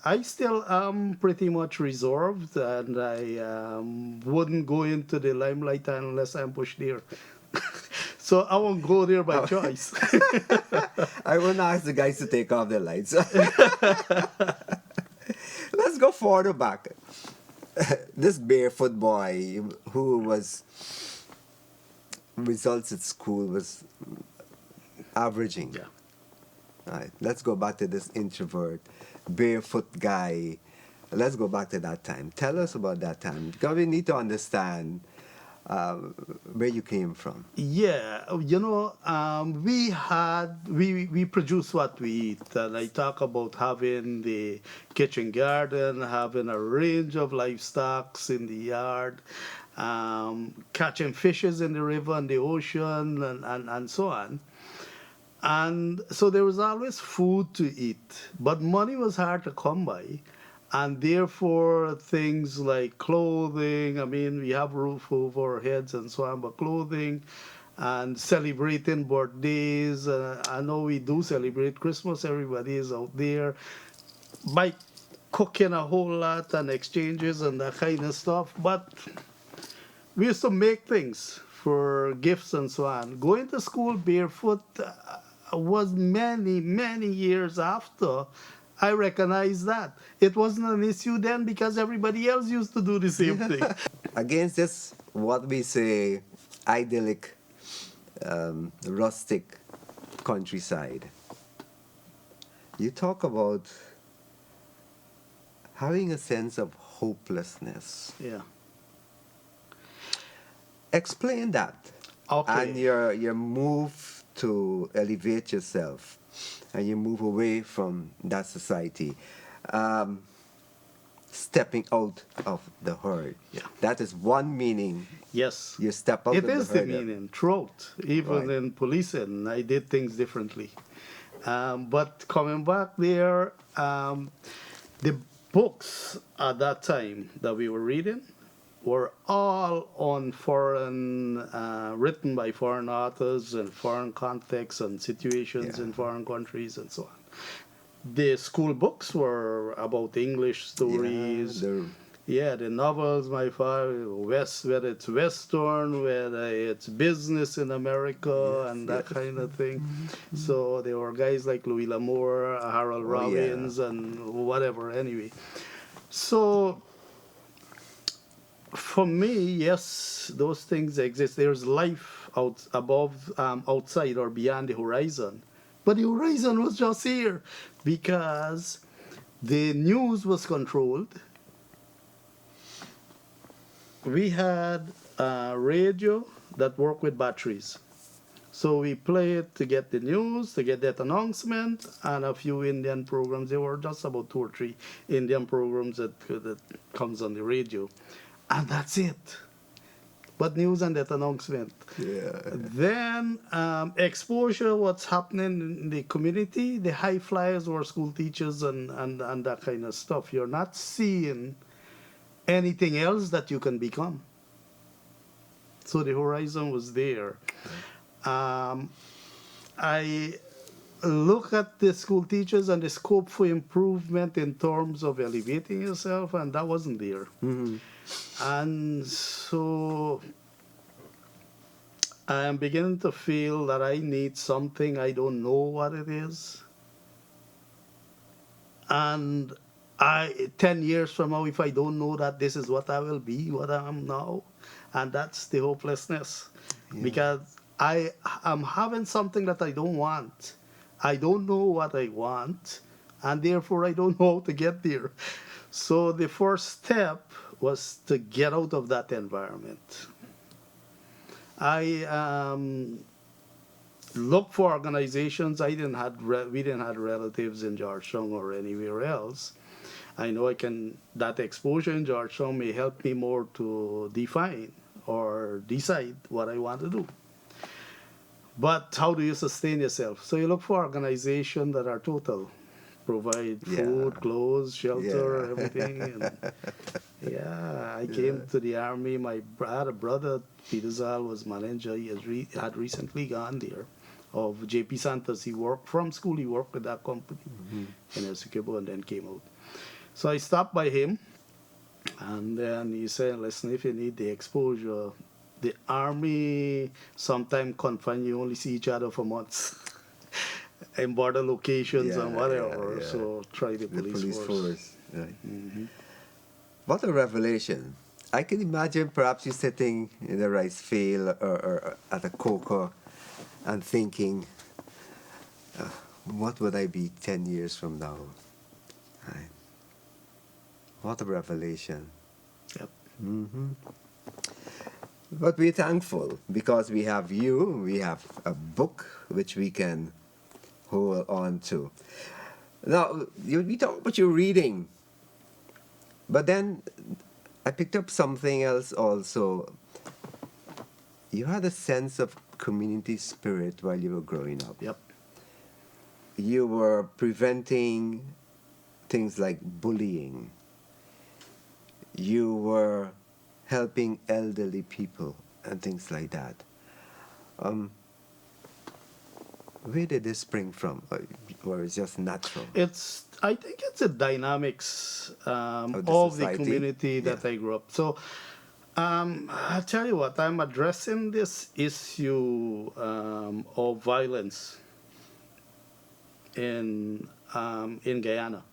I still am pretty much reserved, and I wouldn't go into the limelight unless I'm pushed there. So I won't go there by Oh, choice. I want to ask the guys to take off their lights. Let's go further back. This barefoot boy who was results at school was averaging. Yeah. Right. Let's go back to this introvert, barefoot guy. Let's go back to that time. Tell us about that time. Because we need to understand uh, where you came from. Yeah, we produce what we eat, and I talk about having the kitchen garden, having a range of livestocks in the yard, catching fishes in the river and the ocean, and so on. And so there was always food to eat, but money was hard to come by. And therefore, things like clothing, I mean, we have roof over our heads and so on, but clothing and celebrating birthdays. I know we do celebrate Christmas, everybody is out there. By cooking a whole lot and exchanges and that kind of stuff. But we used to make things for gifts and so on. Going to school barefoot was many, many years after I recognized that. It wasn't an issue then because everybody else used to do the same thing. Against this, what we say, idyllic, rustic countryside, you talk about having a sense of hopelessness. Yeah. Explain that. Okay. And your move to elevate yourself and you move away from that society. Stepping out of the herd. Yeah. That is one meaning. Yes. You step out It of is the the herd. meaning. Throughout, even Right. in policing, I did things differently. But coming back there, the books at that time that we were reading were all on foreign, written by foreign authors and foreign contexts and situations Yeah. in foreign countries and so on. The school books were about English stories. Yeah, the novels, my father, whether it's Western, whether it's business in America, Yes, and that yes. kind of thing. So there were guys like Louis L'Amour, Harold Oh, yeah. Robbins, and whatever, anyway. So for me, yes, those things exist. There's life out above, outside or beyond the horizon. But the horizon was just here because the news was controlled. We had a radio that worked with batteries. So we play it to get the news, to get that announcement, and a few Indian programs. There were just about 2 or 3 Indian programs that comes on the radio. And that's it. But news and that announcement. Yeah. Then exposure, what's happening in the community, the high flyers were school teachers and that kind of stuff. You're not seeing anything else that you can become. So the horizon was there. I look at the school teachers and the scope for improvement in terms of elevating yourself, and that wasn't there. Mm-hmm. And so I am beginning to feel that I need something. I don't know what it is. And 10 years from now, if I don't know that this is what I will be, what I am now, and that's the hopelessness. Yeah. Because I am having something that I don't want. I don't know what I want, and therefore I don't know how to get there. So the first step was to get out of that environment. I looked for organizations. We didn't have relatives in Georgetown or anywhere else. I know that exposure in Georgetown may help me more to define or decide what I want to do. But how do you sustain yourself? So you look for organizations that are total, provide food, Yeah. clothes, shelter, Yeah. everything. And I came to the army. I had a brother, Peter Zal, was manager. He had recently gone there, of J.P. Santos. He worked from school. He worked with that company in Essequibo and then came out. So I stopped by him, and then he said, listen, if you need the exposure, the army sometimes confine you only see each other for months in border locations and Yeah, yeah, whatever. yeah. So try the The police police force. force. Right. What a revelation. I can imagine perhaps you sitting in a rice field or at a cocoa and thinking, what would I be 10 years from now? Right. What a revelation. Yep. Hmm. But we're thankful because we have you, we have a book which we can hold on to. Now, we talk about your reading, but then I picked up something else also. You had a sense of community spirit while you were growing up. Yep. You were preventing things like bullying. You were helping elderly people and things like that. Um, where did this spring from? Or it's just natural I think it's the dynamics of the of the society? community Yeah. that I grew up. So I'll tell you what, I'm addressing this issue of violence in Guyana.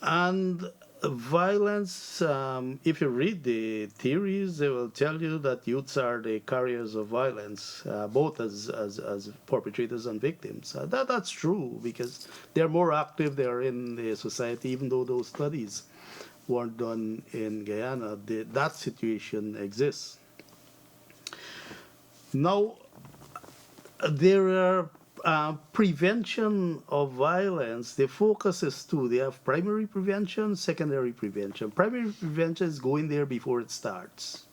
And violence, if you read the theories, they will tell you that youths are the carriers of violence, both as perpetrators and victims. That's true because they're more active, they're in the society, even though those studies weren't done in Guyana, that situation exists. Now, there are prevention of violence. The focus is two. They have primary prevention, secondary prevention. Primary prevention is going there before it starts.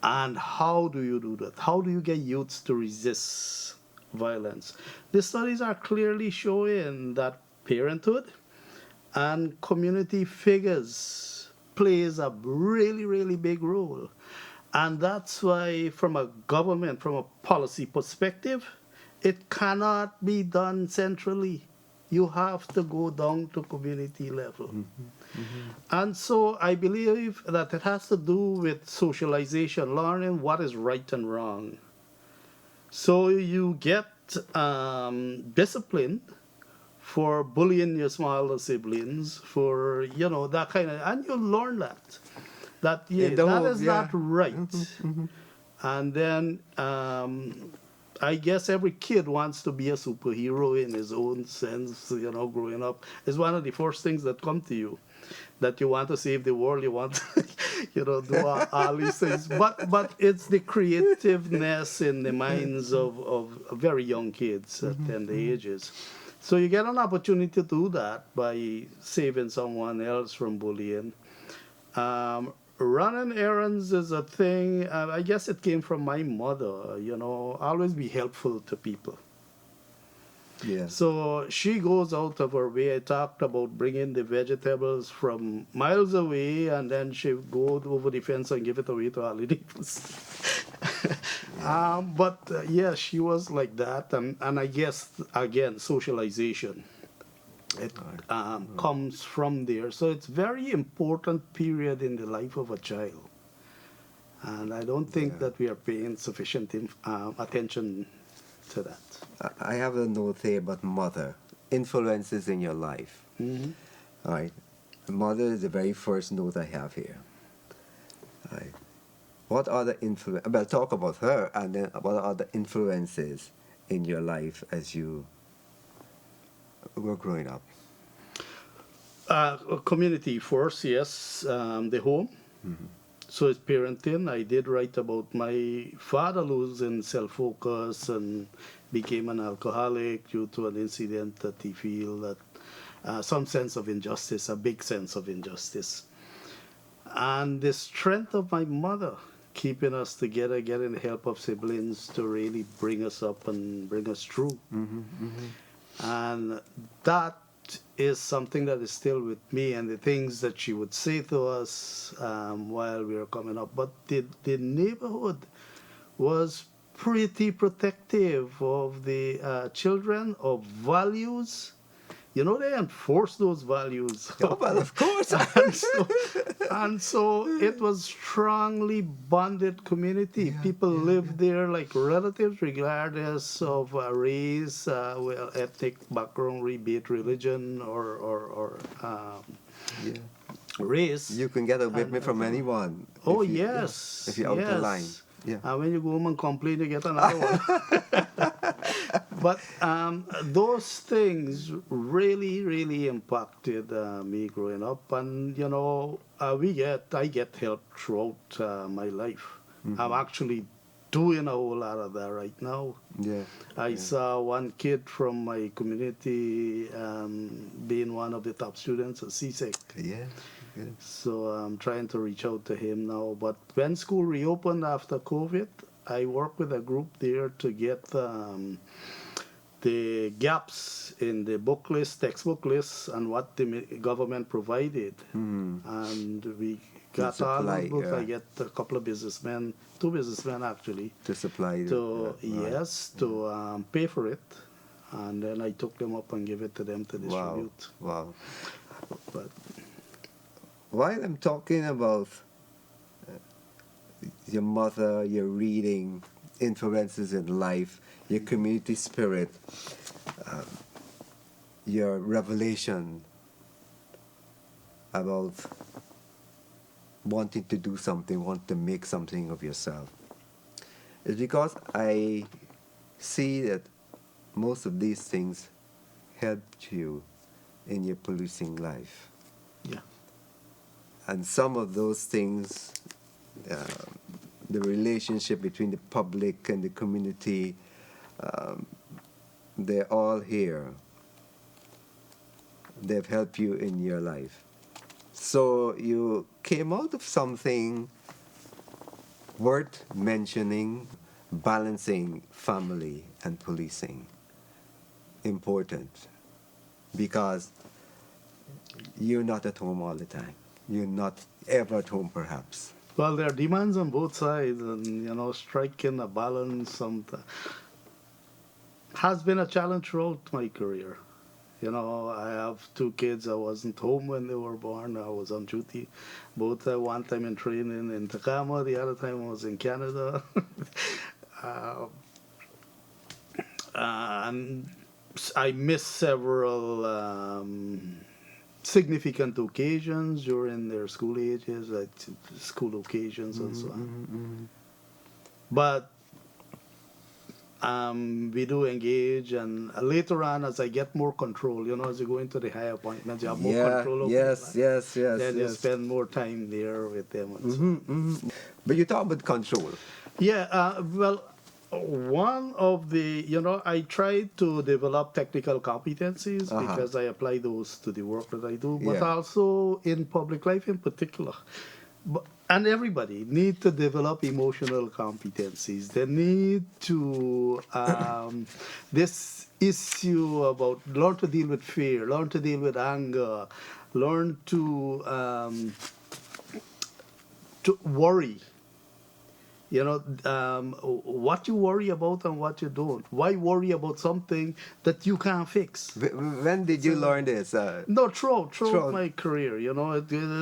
And how do you do that? How do you get youths to resist violence? The studies are clearly showing that parenthood and community figures plays a really, really big role. And that's why, from a government, from a policy perspective, it cannot be done centrally. You have to go down to community level. And so I believe that it has to do with socialization, learning what is right and wrong. So you get disciplined for bullying your smaller siblings, for, that kind of, and you learn that, In yeah, the that home, is yeah. not right. Hmm. And then I guess every kid wants to be a superhero in his own sense, growing up. It's one of the first things that come to you, that you want to save the world, you want to, do all these things. But it's the creativeness in the minds of very young kids at tender ages. So you get an opportunity to do that by saving someone else from bullying. Running errands is a thing. I guess it came from my mother. Always be helpful to people. Yeah. So she goes out of her way. I talked about bringing the vegetables from miles away, and then she go over the fence and give it away to our neighbors. But yeah, she was like that, and I guess again socialization. It comes from there. So it's very important period in the life of a child. And I don't think Yeah. that we are paying sufficient attention to that. I have a note here about mother influences in your life. Hmm. All right. Mother is the very first note I have here. All right. What are the influence? Well, talk about her, and then what are the influences in your life as you were growing up? Community first, yes. The home. So it's parenting. I did write about my father losing self-focus and became an alcoholic due to an incident that he feel that some sense of injustice, a big sense of injustice. And the strength of my mother keeping us together, getting the help of siblings to really bring us up and bring us through. And that is something that is still with me, and the things that she would say to us while we were coming up. But the neighborhood was pretty protective of the children, of values, they enforce those values. Oh, well, of course. and so, and so it was strongly bonded community. Yeah, People yeah, lived there like relatives, regardless of race, ethnic background, rebate, religion, or yeah. race. You can get a And whipping from anyone oh if you, yeah, if yes, you're out of line. yes. Yeah. And when you go home and complain, you get another one. But those things really, really impacted me growing up, and I get help throughout my life. I'm Hmm. actually doing a whole lot of that right now. Yeah. I Yeah. saw one kid from my community being one of the top students at CSEC. Yeah. Yeah. So I'm trying to reach out to him now. But when school reopened after COVID, I worked with a group there to get the gaps in the book list, textbook lists, and what the government provided. Hmm. And we To got all those supply, books. I get a couple of businessmen, two businessmen actually, to supply to right. yes, to pay for it. And then I took them up and give it to them to Wow. distribute. Wow. But While I'm talking about your mother, your reading, influences in life, your community spirit, your revelation about wanting to do something, want to make something of yourself, is because I see that most of these things helped you in your policing life. yeah. And some of those things, uh, the relationship between the public and the community, um, they're all here. They've helped you in your life. So you came out of something worth mentioning, balancing family and policing. Important. Because you're not at home all the time. You're not ever at home, perhaps. Well, there are demands on both sides, and striking a balance has been a challenge throughout my career. I have two kids. I wasn't home when they were born. I was on duty, both one time in training in Tacoma, the other time I was in Canada. uh, and I missed several significant occasions during their school ages, like school occasions and so on. But we do engage, and later on, as I get more control, as you go into the higher appointments, you have more Yeah, control over your yes, life. yes, yes, Then you yes. spend more time there with them and so Hmm. on. Hmm. But you talk about control. Yeah, well, one of the, I try to develop technical competencies Uh-huh. because I apply those to the work that I do, but Yeah. also in public life in particular. And everybody need to develop emotional competencies. They need to this issue about learn to deal with fear, learn to deal with anger, learn to worry. What you worry about and what you don't. Why worry about something that you can't fix? When did you learn this? No, throughout Throughout- my career,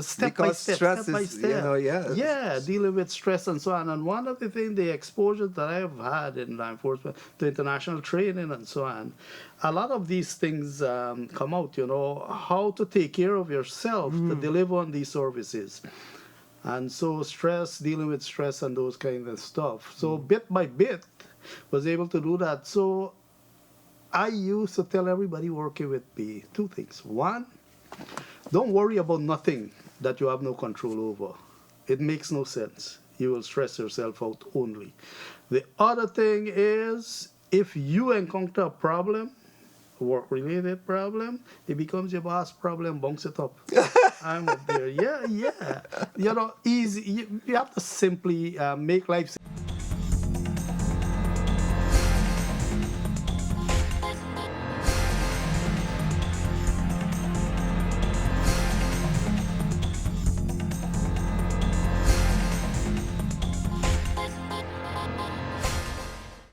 step by Because step, stress step by is, step. yeah. Yeah, dealing with stress and so on. And one of the things, the exposure that I have had in law enforcement to international training and so on, a lot of these things come out, how to take care of yourself to deliver on these services. And so dealing with stress and those kind of stuff. So bit by bit, was able to do that. So I used to tell everybody working with me two things. One, don't worry about nothing that you have no control over. It makes no sense. You will stress yourself out only. The other thing is, if you encounter a problem, work-related problem, it becomes your boss problem, bounce it up. I'm up there. Yeah, yeah. Easy. You have to simply make life